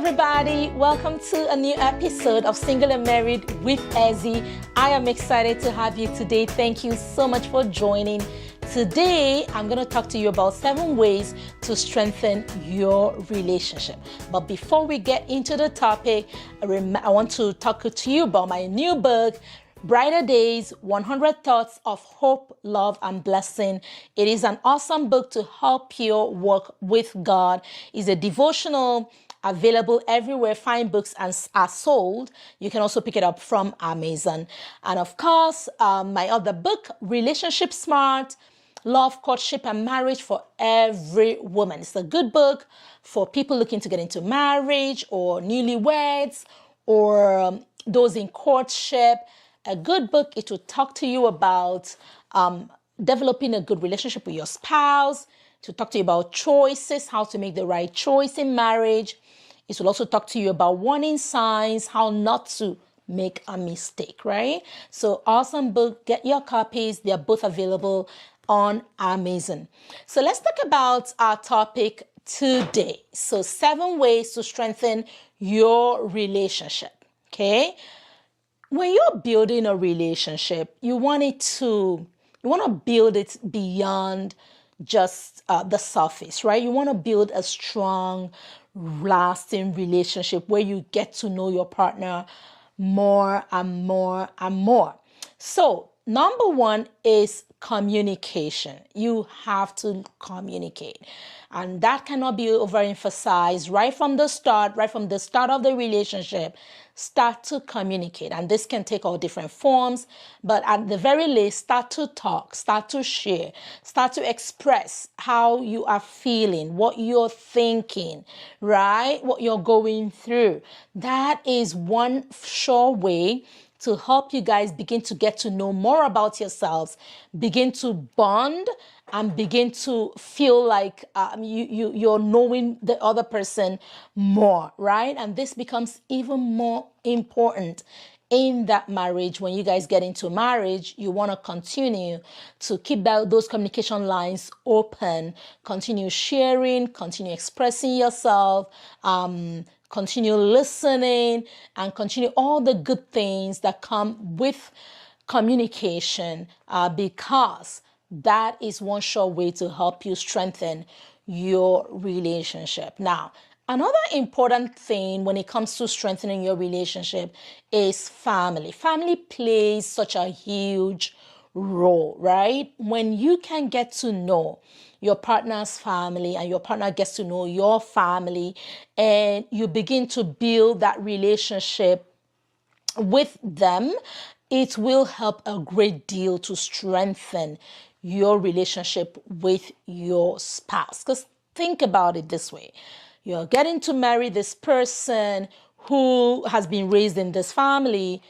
everybody. Welcome to a new episode of Single and Married with Ezzy. I am excited to have you today. Thank you so much for joining. Today, I'm going to talk to you about 7 ways to strengthen your relationship. But before we get into the topic, I want to talk to you about my new book, Brighter Days, 100 Thoughts of Hope, Love, and Blessing. It is an awesome book to help you walk with God. It's a devotional available everywhere fine books are sold. You can also pick it up from Amazon. And of course, my other book, Relationship Smart, Love, Courtship, and Marriage for Every Woman. It's a good book for people looking to get into marriage or newlyweds or those in courtship. A good book. It will talk to you about developing a good relationship with your spouse, to talk to you about choices, how to make the right choice in marriage. It will also talk to you about warning signs, how not to make a mistake, right? So awesome book. Get your copies. They are both available on Amazon. So let's talk about our topic today. So 7 ways to strengthen your relationship, okay? When you're building a relationship, you want to build it beyond just the surface, right? You want to build a strong, lasting relationship where you get to know your partner more and more and more. So, number 1 is communication. You have to communicate. And that cannot be overemphasized right from the start of the relationship. Start to communicate. And this can take all different forms, but at the very least, start to talk, start to share, start to express how you are feeling, what you're thinking, right? What you're going through. That is one sure way to help you guys begin to get to know more about yourselves, begin to bond, and begin to feel like you're knowing the other person more, right? And this becomes even more important in that marriage. When you guys get into marriage, you want to continue to keep those communication lines open, continue sharing, continue expressing yourself, continue listening, and continue all the good things that come with communication, because that is one sure way to help you strengthen your relationship. Now, another important thing when it comes to strengthening your relationship is family. Family plays such a huge role, right? When you can get to know your partner's family and your partner gets to know your family, and you begin to build that relationship with them, it will help a great deal to strengthen your relationship with your spouse. Because think about it this way. You're getting to marry this person who has been raised in this family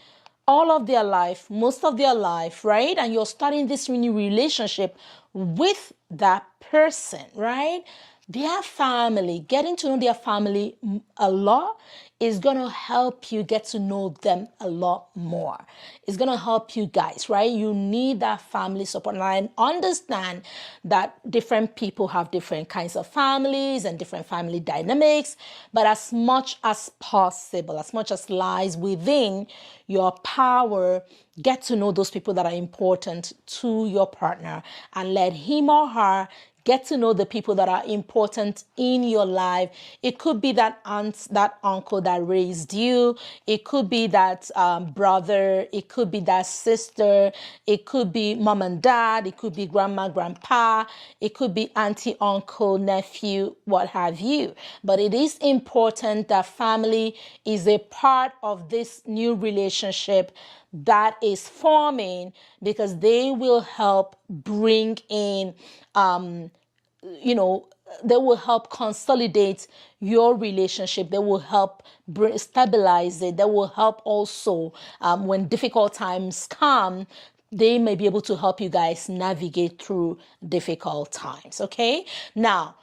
all of their life, most of their life, right? And you're starting this new relationship with that person, right? Their family, getting to know their family a lot is going to help you get to know them a lot more. It's going to help you guys, right? You need that family support. And I understand that different people have different kinds of families and different family dynamics, but as much as possible, as much as lies within your power, get to know those people that are important to your partner and let him or her get to know the people that are important in your life. It could be that aunt, that uncle that raised you. It could be that brother. It could be that sister. It could be mom and dad. It could be grandma, grandpa. It could be auntie, uncle, nephew, what have you. But it is important that family is a part of this new relationship that is forming, because they will help bring in, they will help consolidate your relationship. They will help stabilize it. They will help also when difficult times come, they may be able to help you guys navigate through difficult times, okay? Now,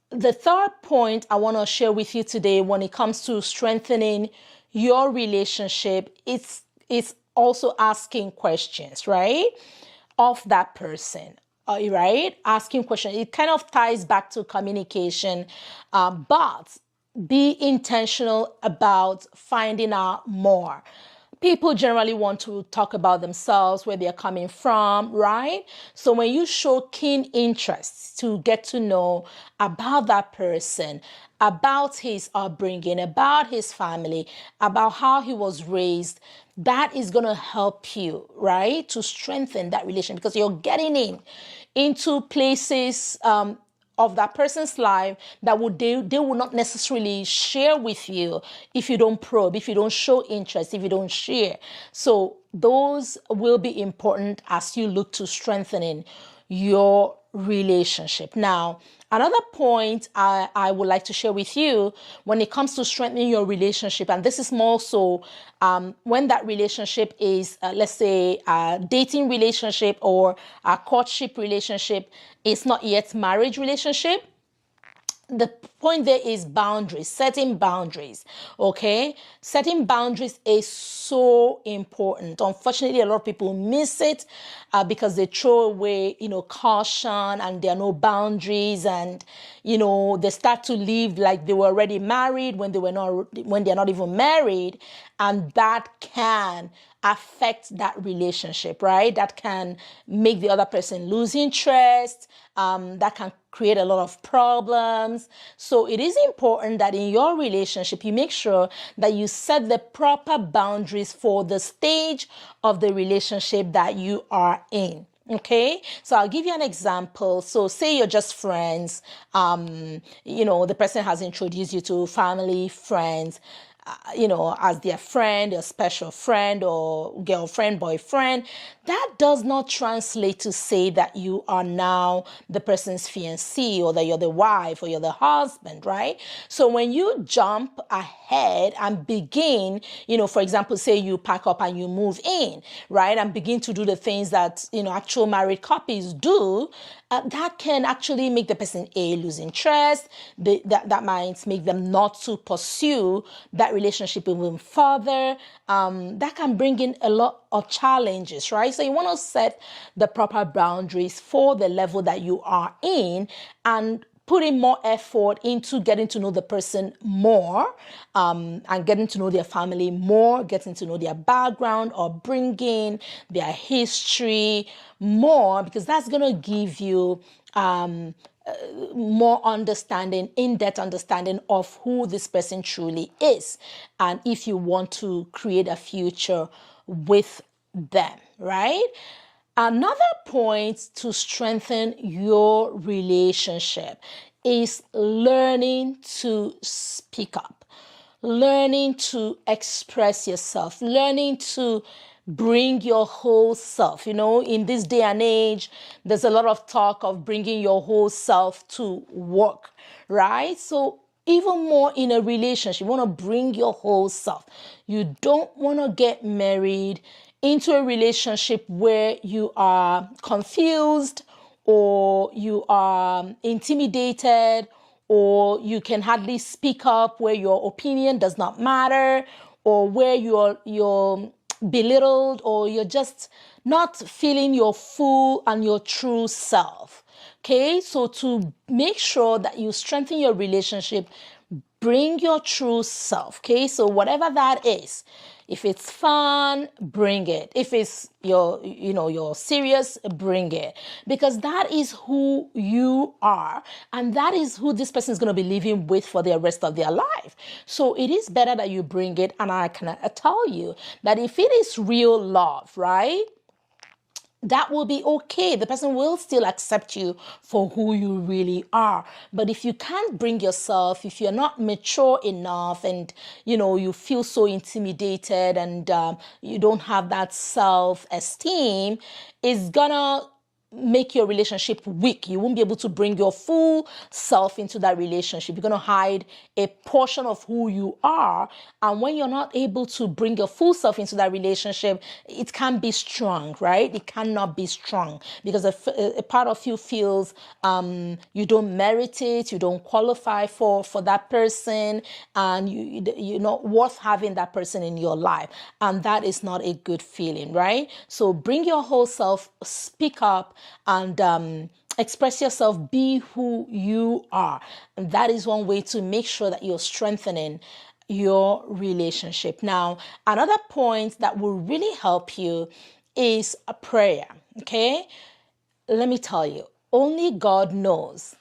the third point I want to share with you today when it comes to strengthening your relationship, it's also asking questions, right, of that person, right? Asking questions. It kind of ties back to communication, but be intentional about finding out more. People generally want to talk about themselves, where they're coming from, right? So when you show keen interest to get to know about that person, about his upbringing, about his family, about how he was raised, that is going to help you, right, to strengthen that relation, because you're getting into places of that person's life that they will not necessarily share with you if you don't probe, if you don't show interest, if you don't share. So those will be important as you look to strengthening your relationship. Now, another point I would like to share with you when it comes to strengthening your relationship, and this is more so when that relationship is, let's say, a dating relationship or a courtship relationship, is not yet marriage relationship. The point there is boundaries, setting boundaries, okay? Setting boundaries is so important. Unfortunately, a lot of people miss it because they throw away, caution, and there are no boundaries, and, they start to live like they were already married when they're not even married, and that can affect that relationship, right? That can make the other person lose interest. That can create a lot of problems. So it is important that in your relationship, you make sure that you set the proper boundaries for the stage of the relationship that you are in. Okay, so I'll give you an example. So say you're just friends, the person has introduced you to family, friends, as their friend, a special friend, or girlfriend, boyfriend. That does not translate to say that you are now the person's fiancé, or that you're the wife, or you're the husband, right? So when you jump ahead and begin, for example, say you pack up and you move in, right, and begin to do the things that, actual married couples do, that can actually make the person lose interest. That might make them not to pursue that relationship even further. That can bring in a lot of challenges, right? So you want to set the proper boundaries for the level that you are in, and putting more effort into getting to know the person more, and getting to know their family more, getting to know their background, or bringing their history more, because that's going to give you more understanding, in-depth understanding of who this person truly is, and if you want to create a future with them, right? Another point to strengthen your relationship is learning to speak up, learning to express yourself, learning to bring your whole self. In this day and age, there's a lot of talk of bringing your whole self to work, right? So even more in a relationship, you want to bring your whole self. You don't want to get married into a relationship where you are confused, or you are intimidated, or you can hardly speak up, where your opinion does not matter, or where you're belittled, or you're just not feeling your full and your true self. Okay, so to make sure that you strengthen your relationship, bring your true self. Okay, so whatever that is, if it's fun, bring it. If it's you're serious, bring it, because that is who you are, and that is who this person is going to be living with for the rest of their life. So it is better that you bring it, and I can tell you that if it is real love, right, that will be okay. The person will still accept you for who you really are. But if you can't bring yourself, if you're not mature enough, and you feel so intimidated, and you don't have that self-esteem, it's gonna make your relationship weak. You won't be able to bring your full self into that relationship. You're going to hide a portion of who you are. And when you're not able to bring your full self into that relationship, it can't be strong, right? It cannot be strong, because a part of you feels you don't merit it, you don't qualify for that person, and you're not worth having that person in your life. And that is not a good feeling, right? So bring your whole self, speak up, and express yourself, be who you are. And that is one way to make sure that you're strengthening your relationship. Now, another point that will really help you is a prayer. Okay, let me tell you, only God knows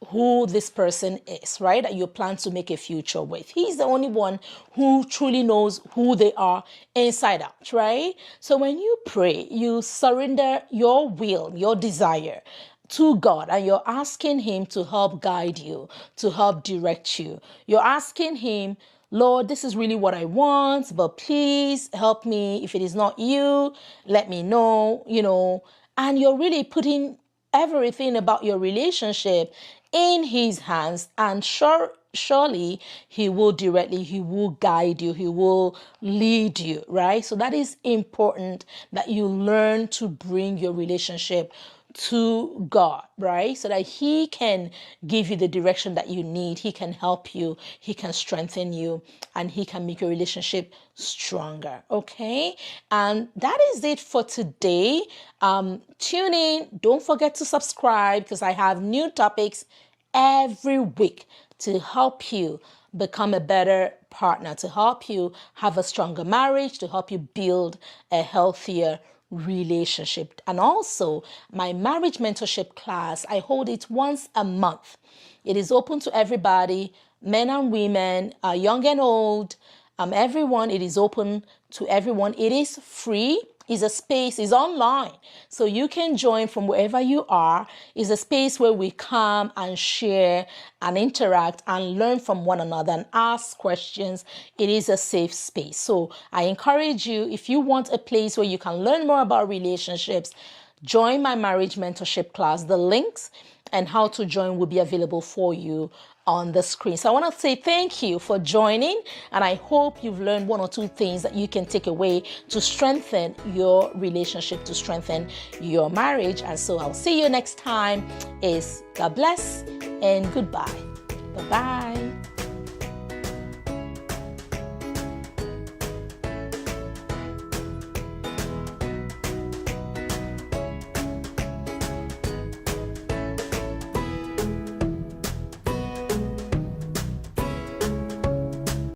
who this person is, right? That you plan to make a future with. He's the only one who truly knows who they are inside out, right? So when you pray, you surrender your will, your desire to God, and you're asking Him to help guide you, to help direct you. You're asking Him, Lord, this is really what I want, but please help me. If it is not you, let me know, and you're really putting everything about your relationship in His hands, and surely He will guide you, He will lead you, right? So that is important, that you learn to bring your relationship to God, right? So that He can give you the direction that you need. He can help you, He can strengthen you, and He can make your relationship stronger. Okay, and that is it for today. Tune in, don't forget to subscribe, because I have new topics every week to help you become a better partner, to help you have a stronger marriage, to help you build a healthier relationship. And also my marriage mentorship class, I hold it once a month. It is open to everybody, men and women, young and old, everyone. It is open to everyone. It is free. Is a space, is online, so you can join from wherever you are. Is a space where we come and share and interact and learn from one another and ask questions. It is a safe space. So I encourage you, if you want a place where you can learn more about relationships, join my marriage mentorship class. The links and how to join will be available for you on the screen. So I want to say thank you for joining, and I hope you've learned one or two things that you can take away to strengthen your relationship, to strengthen your marriage. And so I'll see you next time. God bless and goodbye. Bye-bye.